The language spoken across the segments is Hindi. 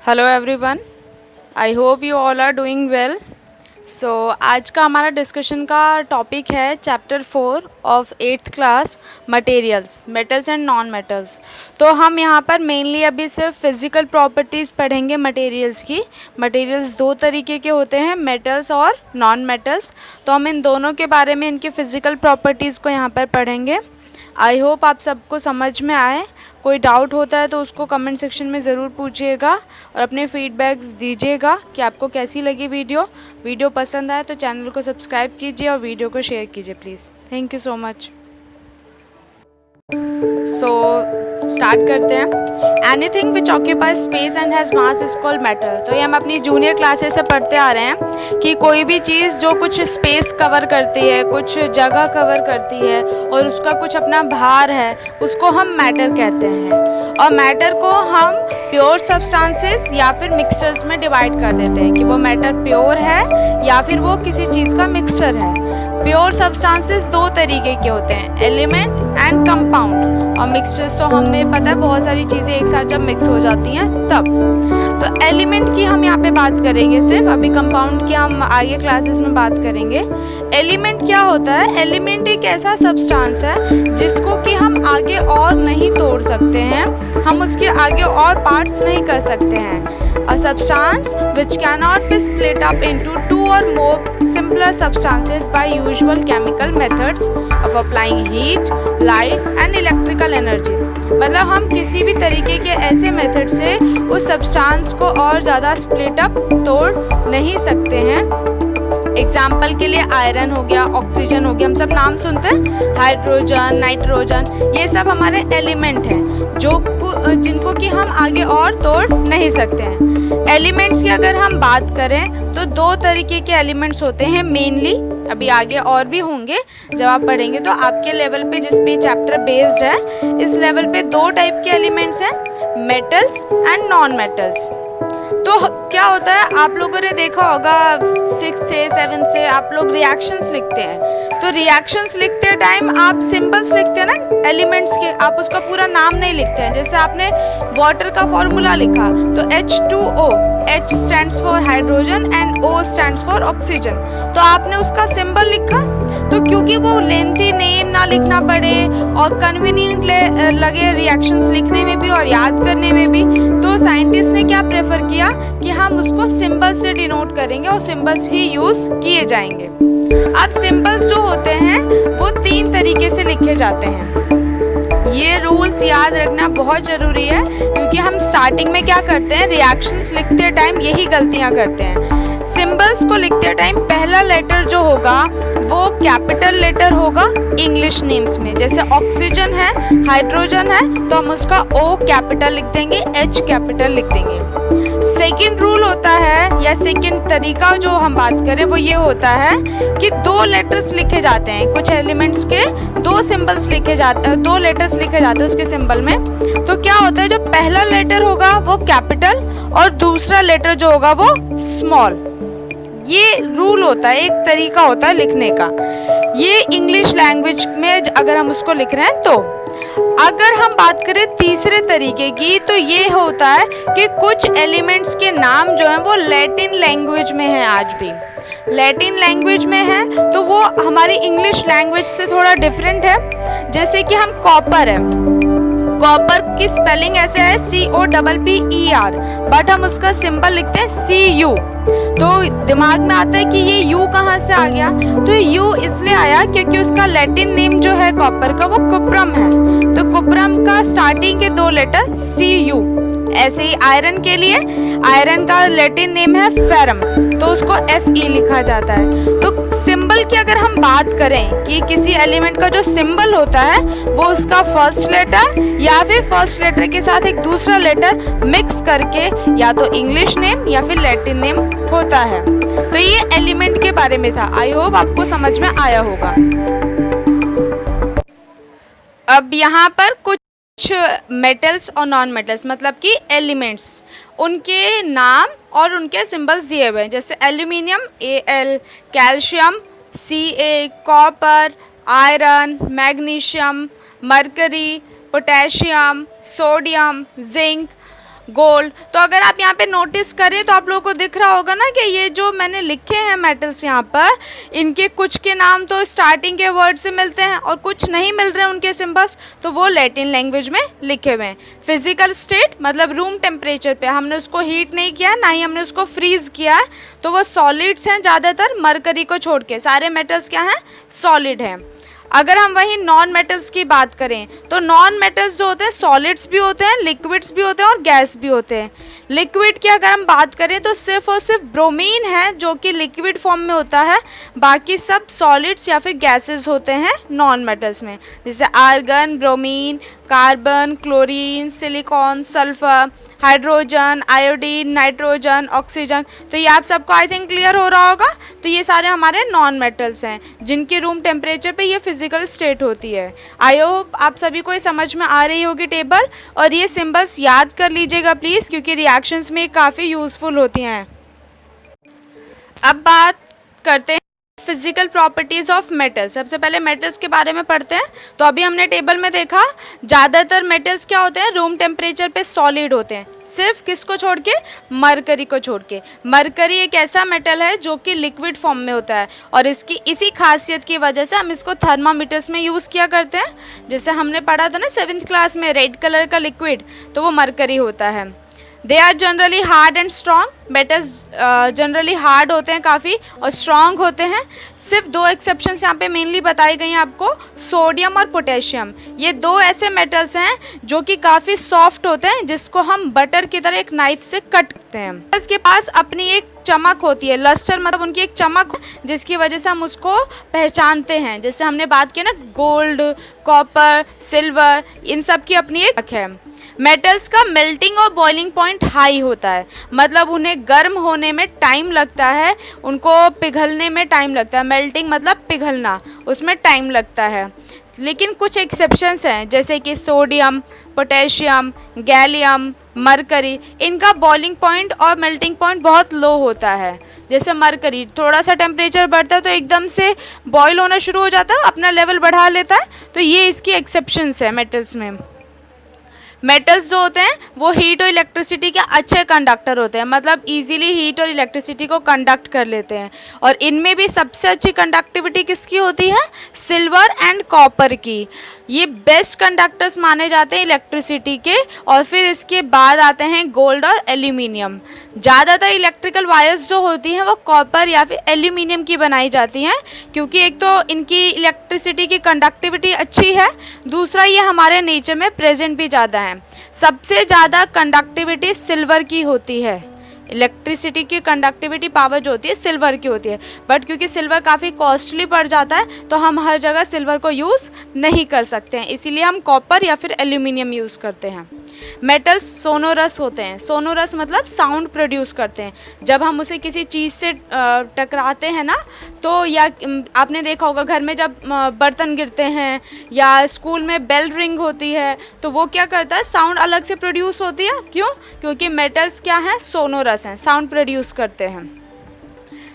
Hello everyone, I hope you all are doing well. So आज का हमारा डिस्कशन का टॉपिक है chapter 4 of 8th class materials, metals and non metals. तो हम यहाँ पर मेनली अभी सिर्फ फिज़िकल प्रॉपर्टीज़ पढ़ेंगे मटेरियल्स की। मटेरियल्स दो तरीके के होते हैं, मेटल्स और नॉन मेटल्स। तो हम इन दोनों के बारे में, इनके फ़िज़िकल प्रॉपर्टीज़ को यहाँ पर पढ़ेंगे। आई होप आप सबको समझ में आए। कोई डाउट होता है तो उसको कमेंट सेक्शन में ज़रूर पूछिएगा और अपने फीडबैक्स दीजिएगा कि आपको कैसी लगी वीडियो पसंद आए तो चैनल को सब्सक्राइब कीजिए और वीडियो को शेयर कीजिए please. Thank you so much. So start करते हैं। Anything which occupy space and has mass is called matter. तो ये हम अपनी जूनियर क्लासेस से पढ़ते आ रहे हैं कि कोई भी चीज़ जो कुछ स्पेस कवर करती है, कुछ जगह कवर करती है और उसका कुछ अपना भार है, उसको हम मैटर कहते हैं। और मैटर को हम प्योर सब्सटेंसेस या फिर मिक्सचर्स में डिवाइड कर देते हैं कि वो मैटर प्योर है या फिर वो किसी चीज़ का मिक्सचर है। प्योर सब्सटेंसेस दो तरीके के होते हैं, एलिमेंट एंड कंपाउंड। और मिक्सचर्स तो हमें पता है, बहुत सारी चीज़ें एक साथ जब मिक्स हो जाती हैं तब। तो एलिमेंट की हम यहाँ पे बात करेंगे सिर्फ, अभी कंपाउंड की हम आगे क्लासेस में बात करेंगे। एलिमेंट क्या होता है? एलिमेंट एक ऐसा सब्सटेंस है जिसको कि हम आगे और नहीं तोड़ सकते हैं, हम उसके आगे और पार्ट्स नहीं कर सकते हैं। A substance which cannot be split up into two or more simpler substances by usual chemical methods of applying heat, light and electrical energy। मतलब हम किसी भी तरीके के ऐसे मेथड से उस सब्सटेंस को और ज़्यादा स्प्लिट अप तोड़ नहीं सकते हैं। एग्जाम्पल के लिए आयरन हो गया, ऑक्सीजन हो गया, हम सब नाम सुनते हैं, हाइड्रोजन, नाइट्रोजन, ये सब हमारे एलिमेंट हैं जिनको कि हम आगे और तोड़ नहीं सकते हैं। एलिमेंट्स की अगर हम बात करें तो दो तरीके के एलिमेंट्स होते हैं मेनली, अभी आगे और भी होंगे जब आप पढ़ेंगे तो आपके लेवल पे, जिस पे चैप्टर बेस्ड है, इस लेवल पे दो टाइप के एलिमेंट्स हैं, मेटल्स एंड नॉन मेटल्स। तो क्या होता है, आप लोगों ने देखा होगा 6 से 7 से आप लोग रिएक्शंस लिखते हैं। तो रिएक्शंस लिखते टाइम आप सिंबल्स लिखते हैं ना एलिमेंट्स के, आप उसका पूरा नाम नहीं लिखते हैं। जैसे आपने वाटर का फॉर्मूला लिखा तो H2O, H stands for hydrogen and O stands for oxygen, तो आपने उसका सिंबल लिखा। तो क्योंकि वो लेंथी नेम ना लिखना पड़े और कन्वीनियंट लगे रिएक्शंस लिखने में भी और याद करने में भी, तो साइंटिस्ट ने क्या प्रेफर किया कि हम उसको सिंबल्स से डिनोट करेंगे और सिंबल्स ही यूज किए जाएंगे। अब सिंबल्स जो होते हैं वो 3 तरीके से लिखे जाते हैं। ये रूल्स याद रखना बहुत ज़रूरी है क्योंकि हम स्टार्टिंग में क्या करते हैं, रिएक्शंस लिखते टाइम यही गलतियाँ करते हैं। सिंबल्स को लिखते टाइम पहला लेटर जो होगा वो कैपिटल लेटर होगा इंग्लिश नेम्स में। जैसे ऑक्सीजन है, हाइड्रोजन है, तो हम उसका O कैपिटल लिख देंगे, H कैपिटल लिख देंगे। सेकंड रूल होता है या सेकंड तरीका जो हम बात करें वो ये होता है कि 2 लेटर्स लिखे जाते हैं, कुछ एलिमेंट्स के 2 सिंबल्स लिखे जाते हैं, 2 लेटर्स लिखे जाते हैं उसके सिंबल में। तो क्या होता है, जो पहला लेटर होगा वो कैपिटल और दूसरा लेटर जो होगा वो स्मॉल। ये रूल होता है, एक तरीका होता है लिखने का। ये इंग्लिश लैंग्वेज में अगर हम उसको लिख रहे हैं तो। अगर हम बात करें तीसरे तरीके की तो ये होता है कि कुछ एलिमेंट्स के नाम जो हैं वो लैटिन लैंग्वेज में हैं, आज भी लैटिन लैंग्वेज में है, तो वो हमारी इंग्लिश लैंग्वेज से थोड़ा डिफरेंट है। जैसे कि हम कॉपर है, कॉपर की स्पेलिंग ऐसे है COPPER, बट हम उसका सिंबल लिखते हैं CU। तो दिमाग में आता है कि ये U कहाँ से आ गया, तो U इसलिए आया क्योंकि उसका लैटिन नेम जो है कॉपर का वो कुप्रम है, तो कुप्रम का स्टार्टिंग के 2 लेटर CU। ऐसे ही आयरन के लिए, आयरन का लैटिन नेम है फेरम, तो उसको FE लिखा जाता है। तो सिंबल की अगर हम बात करें कि किसी एलिमेंट का जो सिंबल होता है वो उसका फर्स्ट लेटर या फिर फर्स्ट लेटर के साथ एक दूसरा लेटर मिक्स करके या तो इंग्लिश नेम या फिर लैटिन नेम होता है। तो ये एलिमेंट के बारे में था, आई होप आपको समझ में आया होगा। अब यहाँ पर कुछ मेटल्स और नॉन मेटल्स मतलब कि एलिमेंट्स, उनके नाम और उनके सिंबल्स दिए हुए हैं। जैसे aluminium Al, calcium Ca, copper, iron, magnesium, mercury, potassium, sodium, zinc, gold. तो अगर आप यहाँ पे नोटिस करें तो आप लोगों को दिख रहा होगा ना कि ये जो मैंने लिखे हैं मेटल्स यहाँ पर, इनके कुछ के नाम तो स्टार्टिंग के वर्ड से मिलते हैं और कुछ नहीं मिल रहे हैं उनके सिंबल्स, तो वो लैटिन लैंग्वेज में लिखे हुए हैं। फिजिकल स्टेट मतलब रूम टेम्परेचर पे हमने उसको हीट नहीं किया, ना ही हमने उसको फ्रीज किया है, तो वो सॉलिड्स हैं ज़्यादातर, मरकरी को छोड़ के सारे मेटल्स क्या हैं, सॉलिड हैं। अगर हम वही नॉन मेटल्स की बात करें तो नॉन मेटल्स जो होते हैं सॉलिड्स भी होते हैं, लिक्विड्स भी होते हैं और गैस भी होते हैं। लिक्विड की अगर हम बात करें तो सिर्फ और सिर्फ ब्रोमीन है जो कि लिक्विड फॉर्म में होता है, बाकी सब सॉलिड्स या फिर गैसेस होते हैं नॉन मेटल्स में, जैसे argon, bromine, carbon, chlorine, silicon, sulphur, hydrogen, iodine, nitrogen, oxygen. तो ये आप सबको आई थिंक क्लियर हो रहा होगा। तो ये सारे हमारे नॉन मेटल्स हैं जिनकी रूम टेम्परेचर पे ये फिजिकल स्टेट होती है। आई होप आप सभी को ये समझ में आ रही होगी टेबल, और ये सिंबल्स याद कर लीजिएगा प्लीज़, क्योंकि रिएक्शंस में काफ़ी यूज़फुल होती हैं। अब बात करते हैं फिजिकल प्रॉपर्टीज़ ऑफ मेटल्स। सबसे पहले मेटल्स के बारे में पढ़ते हैं। तो अभी हमने टेबल में देखा ज़्यादातर मेटल्स क्या होते हैं, रूम टेम्परेचर पे सॉलिड होते हैं, सिर्फ किसको छोड़ के, मरकरी को छोड़ के। मरकरी एक ऐसा मेटल है जो कि लिक्विड फॉर्म में होता है और इसकी इसी खासियत की वजह से हम इसको थर्मामीटर्स में यूज़ किया करते हैं। जैसे हमने पढ़ा था ना 7th क्लास में, रेड कलर का लिक्विड, तो वो मरकरी होता है। They are generally hard and strong. Metals generally hard होते हैं काफ़ी और स्ट्रॉन्ग होते हैं। सिर्फ 2 एक्सेप्शंस यहाँ पे मेनली बताई गई हैं आपको, सोडियम और पोटेशियम। ये 2 ऐसे मेटल्स हैं जो कि काफ़ी सॉफ्ट होते हैं, जिसको हम बटर की तरह एक नाइफ से कट करते हैं। इसके पास अपनी एक चमक होती है, लस्टर मतलब उनकी एक चमक, जिसकी वजह से हम उसको पहचानते हैं। जैसे हमने बात की ना, गोल्ड, कॉपर, सिल्वर, इन सब की अपनी एक है। मेटल्स का मेल्टिंग और बॉइलिंग पॉइंट हाई होता है, मतलब उन्हें गर्म होने में टाइम लगता है, उनको पिघलने में टाइम लगता है। मेल्टिंग मतलब पिघलना, उसमें टाइम लगता है। लेकिन कुछ एक्सेप्शंस हैं, जैसे कि सोडियम, पोटेशियम, गैलियम, मरकरी, इनका बॉइलिंग पॉइंट और मेल्टिंग पॉइंट बहुत लो होता है। जैसे मरकरी थोड़ा सा टेम्परेचर बढ़ता है तो एकदम से बॉयल होना शुरू हो जाता है, अपना लेवल बढ़ा लेता है। तो ये इसकी एक्सेप्शंस है मेटल्स में। मेटल्स जो होते हैं वो हीट और इलेक्ट्रिसिटी के अच्छे कंडक्टर होते हैं, मतलब इजीली हीट और इलेक्ट्रिसिटी को कंडक्ट कर लेते हैं। और इनमें भी सबसे अच्छी कंडक्टिविटी किसकी होती है, सिल्वर एंड कॉपर की। ये बेस्ट कंडक्टर्स माने जाते हैं इलेक्ट्रिसिटी के। और फिर इसके बाद आते हैं गोल्ड और एल्यूमिनियम। ज़्यादातर इलेक्ट्रिकल वायर्स जो होती हैं वो कॉपर या फिर एल्यूमिनियम की बनाई जाती हैं, क्योंकि एक तो इनकी इलेक्ट्रिसिटी की कंडक्टिविटी अच्छी है, दूसरा ये हमारे नेचर में प्रेजेंट भी ज़्यादा है। सबसे ज़्यादा कंडक्टिविटी सिल्वर की होती है, इलेक्ट्रिसिटी की कंडक्टिविटी पावर जो होती है सिल्वर की होती है। बट क्योंकि सिल्वर काफ़ी कॉस्टली पड़ जाता है तो हम हर जगह सिल्वर को यूज़ नहीं कर सकते हैं, इसीलिए हम कॉपर या फिर एल्यूमिनियम यूज़ करते हैं। मेटल्स सोनोरस होते हैं। सोनोरस मतलब साउंड प्रोड्यूस करते हैं। जब हम उसे किसी चीज़ से टकराते हैं ना, तो या आपने देखा होगा घर में जब बर्तन गिरते हैं या स्कूल में बेल रिंग होती है तो वो क्या करता है, साउंड अलग से प्रोड्यूस होती है। क्यों? क्योंकि मेटल्स क्या हैं, सोनोरस हैं, साउंड प्रोड्यूस करते हैं।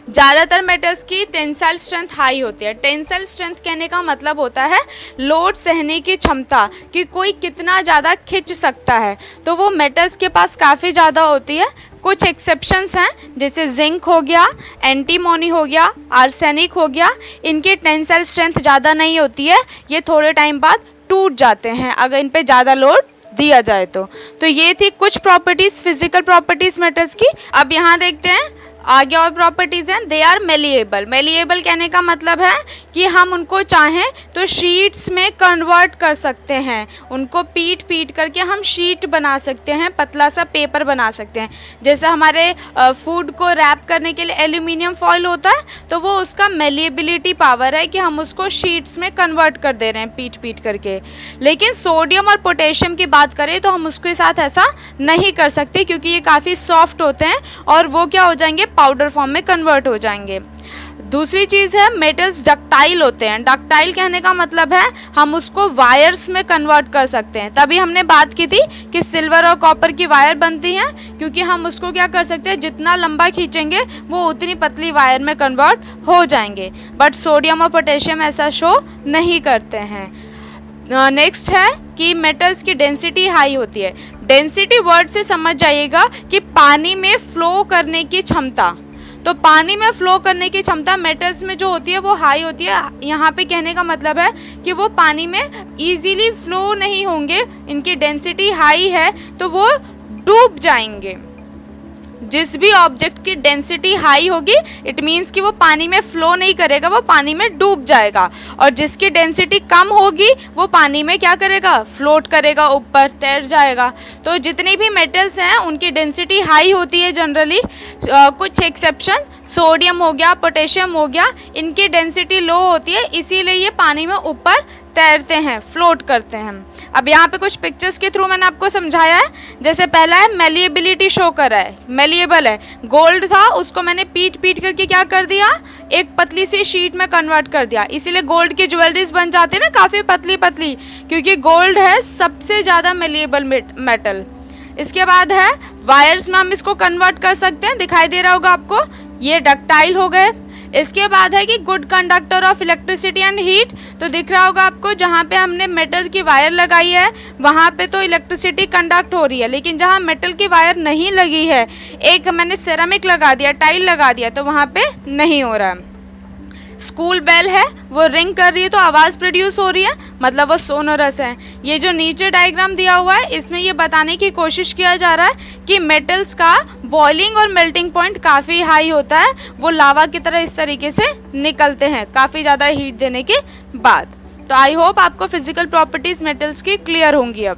ज़्यादातर मेटल्स की टेंसाइल स्ट्रेंथ हाई होती है। टेंसाइल स्ट्रेंथ कहने का मतलब होता है लोड सहने की क्षमता, कि कोई कितना ज़्यादा खिंच सकता है, तो वो मेटल्स के पास काफ़ी ज़्यादा होती है। कुछ एक्सेप्शंस हैं, जैसे जिंक हो गया, एंटीमोनी हो गया, आर्सेनिक हो गया। इनकी टेंसाइल स्ट्रेंथ ज़्यादा नहीं होती है, ये थोड़े टाइम बाद टूट जाते हैं अगर इन पे ज़्यादा लोड दिया जाए तो ये थी कुछ प्रॉपर्टीज़, फिजिकल प्रॉपर्टीज़ मेटल्स की। अब यहाँ देखते हैं आगे और प्रॉपर्टीज़ हैं। They are malleable. मेलिएबल कहने का मतलब है कि हम उनको चाहें तो शीट्स में कन्वर्ट कर सकते हैं, उनको पीट करके हम शीट बना सकते हैं, पतला सा पेपर बना सकते हैं। जैसे हमारे फूड को रैप करने के लिए एल्यूमिनियम फॉइल होता है, तो वो उसका मेलिएबिलिटी पावर है कि हम उसको शीट्स में कन्वर्ट कर दे रहे हैं पीट करके। लेकिन सोडियम और पोटेशियम की बात करें तो हम उसके साथ ऐसा नहीं कर सकते, क्योंकि ये काफ़ी सॉफ्ट होते हैं और वो क्या हो जाएंगे, पाउडर फॉर्म में कन्वर्ट हो जाएंगे। दूसरी चीज़ है मेटल्स डक्टाइल होते हैं। डक्टाइल कहने का मतलब है हम उसको वायर्स में कन्वर्ट कर सकते हैं। तभी हमने बात की थी कि सिल्वर और कॉपर की वायर बनती हैं, क्योंकि हम उसको क्या कर सकते हैं, जितना लंबा खींचेंगे वो उतनी पतली वायर में कन्वर्ट हो जाएंगे। बट सोडियम और पोटेशियम ऐसा शो नहीं करते हैं। नेक्स्ट है कि मेटल्स की डेंसिटी हाई होती है। डेंसिटी वर्ड से समझ जाइएगा कि पानी में फ्लो करने की क्षमता। तो पानी में फ्लो करने की क्षमता मेटल्स में जो होती है वो हाई होती है। यहाँ पे कहने का मतलब है कि वो पानी में इजीली फ्लो नहीं होंगे, इनकी डेंसिटी हाई है तो वो डूब जाएंगे। जिस भी ऑब्जेक्ट की डेंसिटी हाई होगी इट मीन्स कि वो पानी में फ्लो नहीं करेगा, वो पानी में डूब जाएगा। और जिसकी डेंसिटी कम होगी वो पानी में क्या करेगा, फ्लोट करेगा, ऊपर तैर जाएगा। तो जितनी भी मेटल्स हैं उनकी डेंसिटी हाई होती है जनरली, कुछ एक्सेप्शन सोडियम हो गया, पोटेशियम हो गया, इनकी डेंसिटी लो होती है, इसीलिए ये पानी में ऊपर तैरते हैं, फ्लोट करते हैं। अब यहाँ पे कुछ पिक्चर्स के थ्रू मैंने आपको समझाया है। जैसे पहला है मेलिएबिलिटी शो कर रहा है, मेलिएबल है। गोल्ड था उसको मैंने पीट करके क्या कर दिया, एक पतली सी शीट में कन्वर्ट कर दिया, इसीलिए गोल्ड की ज्वेलरीज बन जाती है ना काफ़ी पतली पतली, क्योंकि गोल्ड है सबसे ज़्यादा मेलिएबल मेटल। इसके बाद है वायर्स में हम इसको कन्वर्ट कर सकते हैं, दिखाई दे रहा होगा आपको, ये डक्टाइल हो गए। इसके बाद है कि good conductor of electricity and heat, तो दिख रहा होगा आपको जहाँ पे हमने मेटल की वायर लगाई है वहाँ पे तो इलेक्ट्रिसिटी कंडक्ट हो रही है, लेकिन जहाँ मेटल की वायर नहीं लगी है, एक मैंने सेरामिक लगा दिया, टाइल लगा दिया, तो वहाँ पे नहीं हो रहा है। स्कूल बेल है वो रिंग कर रही है तो आवाज़ प्रोड्यूस हो रही है, मतलब वो सोनोरस है। ये जो नीचे डायग्राम दिया हुआ है इसमें ये बताने की कोशिश किया जा रहा है कि मेटल्स का बॉइलिंग और मेल्टिंग पॉइंट काफ़ी हाई होता है, वो लावा की तरह इस तरीके से निकलते हैं काफ़ी ज़्यादा हीट देने के बाद। तो आई होप आपको फिजिकल प्रॉपर्टीज़ मेटल्स की क्लियर होंगी। अब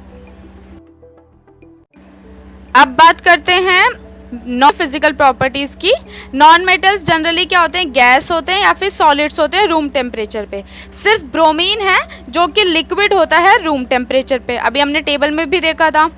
बात करते हैं नॉन फिजिकल प्रॉपर्टीज़ की। नॉन मेटल्स जनरली क्या होते हैं, गैस होते हैं या फिर सॉलिड्स होते हैं रूम टेम्परेचर पे। सिर्फ ब्रोमीन है जो कि लिक्विड होता है रूम टेम्परेचर पे, अभी हमने टेबल में भी देखा था।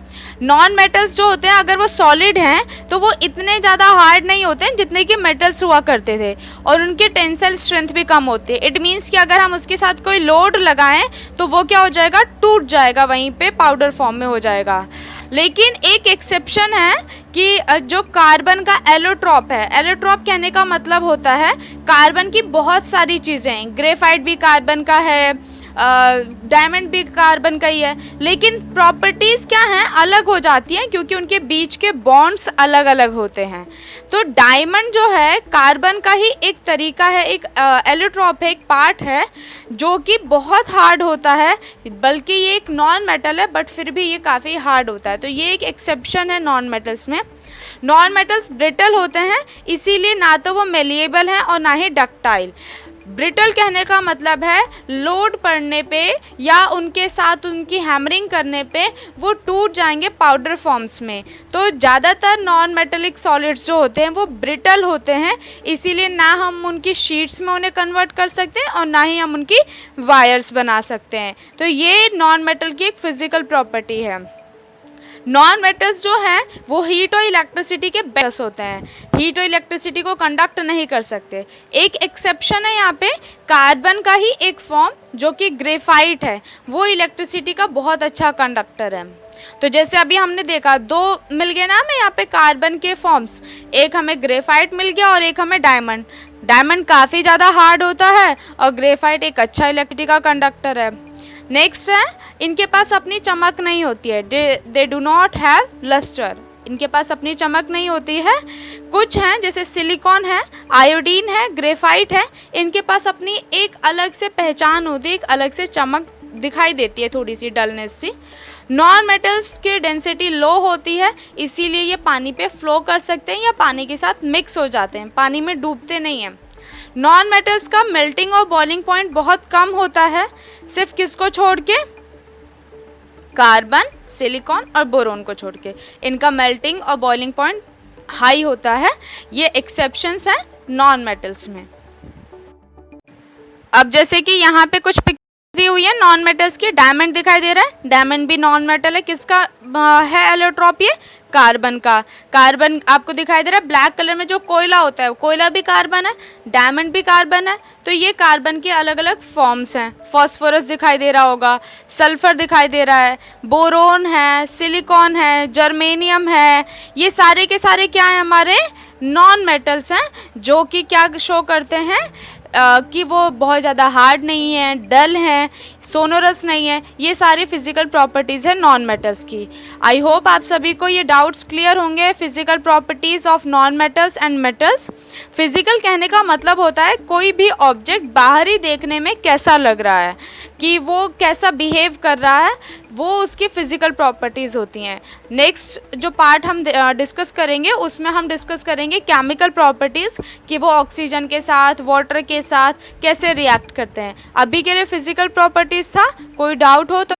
नॉन मेटल्स जो होते हैं अगर वो सॉलिड हैं तो वो इतने ज़्यादा हार्ड नहीं होते हैं जितने कि मेटल्स हुआ करते थे, और उनकी टेंसाइल स्ट्रेंथ भी कम होती है। इट मीन्स कि अगर हम उसके साथ कोई लोड लगाएं तो वो क्या हो जाएगा, टूट जाएगा, वहीं पे पाउडर फॉर्म में हो जाएगा। लेकिन एक एक्सेप्शन है कि जो कार्बन का एलोट्रॉप है, एलोट्रॉप कहने का मतलब होता है कार्बन की बहुत सारी चीज़ें हैं, ग्रेफाइट भी कार्बन का है, डायमंड भी कार्बन का ही है, लेकिन प्रॉपर्टीज़ क्या हैं, अलग हो जाती हैं क्योंकि उनके बीच के बॉन्ड्स अलग अलग होते हैं। तो डायमंड जो है कार्बन का ही एक तरीका है, एक एलोट्रॉप है, एक पार्ट है जो कि बहुत हार्ड होता है, बल्कि ये एक नॉन मेटल है बट फिर भी ये काफ़ी हार्ड होता है। तो ये एक एक्सेप्शन है नॉन मेटल्स में। नॉन मेटल्स ब्रिटल होते हैं, इसीलिए ना तो वो मेलिएबल हैं और ना ही डक्टाइल। ब्रिटल कहने का मतलब है लोड पड़ने पे या उनके साथ उनकी हैमरिंग करने पे वो टूट जाएंगे पाउडर फॉर्म्स में। तो ज़्यादातर नॉन मेटेलिक सॉलिड्स जो होते हैं वो ब्रिटल होते हैं, इसीलिए ना हम उनकी शीट्स में उन्हें कन्वर्ट कर सकते हैं और ना ही हम उनकी वायर्स बना सकते हैं। तो ये नॉन मेटल की एक फिजिकल प्रॉपर्टी है। नॉन मेटल्स जो हैं वो हीट और इलेक्ट्रिसिटी के बेस होते हैं, हीट और इलेक्ट्रिसिटी को कंडक्ट नहीं कर सकते। एक एक्सेप्शन है यहाँ पे, कार्बन का ही एक फॉर्म जो कि ग्रेफाइट है, वो इलेक्ट्रिसिटी का बहुत अच्छा कंडक्टर है। तो जैसे अभी हमने देखा दो मिल गए ना हमें यहाँ पे कार्बन के फॉर्म्स, एक हमें ग्रेफाइट मिल गया और एक हमें डायमंड। डायमंड काफ़ी ज़्यादा हार्ड होता है और ग्रेफाइट एक अच्छा इलेक्ट्रिसिटी का कंडक्टर है। नेक्स्ट है, इनके पास अपनी चमक नहीं होती है, they do not have lustre, इनके पास अपनी चमक नहीं होती है। कुछ हैं जैसे सिलिकॉन है, आयोडीन है, ग्रेफाइट है, इनके पास अपनी एक अलग से पहचान होती है, एक अलग से चमक दिखाई देती है, थोड़ी सी डलनेस सी। नॉन मेटल्स की डेंसिटी लो होती है, इसीलिए ये पानी पे फ्लो कर सकते हैं या पानी के साथ मिक्स हो जाते हैं, पानी में डूबते नहीं हैं। नॉन मेटल्स का मेल्टिंग और बॉइलिंग पॉइंट बहुत कम होता है, सिर्फ किसको छोड़ के, कार्बन, सिलिकॉन और बोरोन को छोड़ के, इनका मेल्टिंग और बॉइलिंग पॉइंट हाई होता है। ये एक्सेप्शंस हैं नॉन मेटल्स में। अब जैसे कि यहाँ पे कुछ दी हुई है नॉन मेटल्स की, डायमंड दिखाई दे रहा है, डायमंड भी नॉन मेटल है, किसका है एलोट्रॉप, ये कार्बन का। कार्बन आपको दिखाई दे रहा है ब्लैक कलर में, जो कोयला होता है कोयला भी कार्बन है, डायमंड भी कार्बन है। तो ये कार्बन के अलग अलग फॉर्म्स हैं। फॉस्फोरस दिखाई दे रहा होगा, सल्फर दिखाई दे रहा है, बोरोन है, सिलिकॉन है, जर्मेनियम है, ये सारे के सारे क्या हैं, हमारे नॉन मेटल्स हैं जो कि क्या शो करते हैं, कि वो बहुत ज़्यादा हार्ड नहीं है, डल हैं, सोनोरस नहीं है, ये सारी फिजिकल प्रॉपर्टीज़ है नॉन मेटल्स की। आई होप आप सभी को ये डाउट्स क्लियर होंगे physical properties of non metals and metals. Physical कहने का मतलब होता है कोई भी ऑब्जेक्ट बाहरी देखने में कैसा लग रहा है, कि वो कैसा बिहेव कर रहा है, वो उसकी फ़िज़िकल प्रॉपर्टीज़ होती हैं। नेक्स्ट जो पार्ट हम डिस्कस करेंगे उसमें हम डिस्कस करेंगे केमिकल प्रॉपर्टीज़, कि वो ऑक्सीजन के साथ, वाटर के साथ कैसे रिएक्ट करते हैं। अभी के लिए फ़िज़िकल प्रॉपर्टीज़ था, कोई डाउट हो तो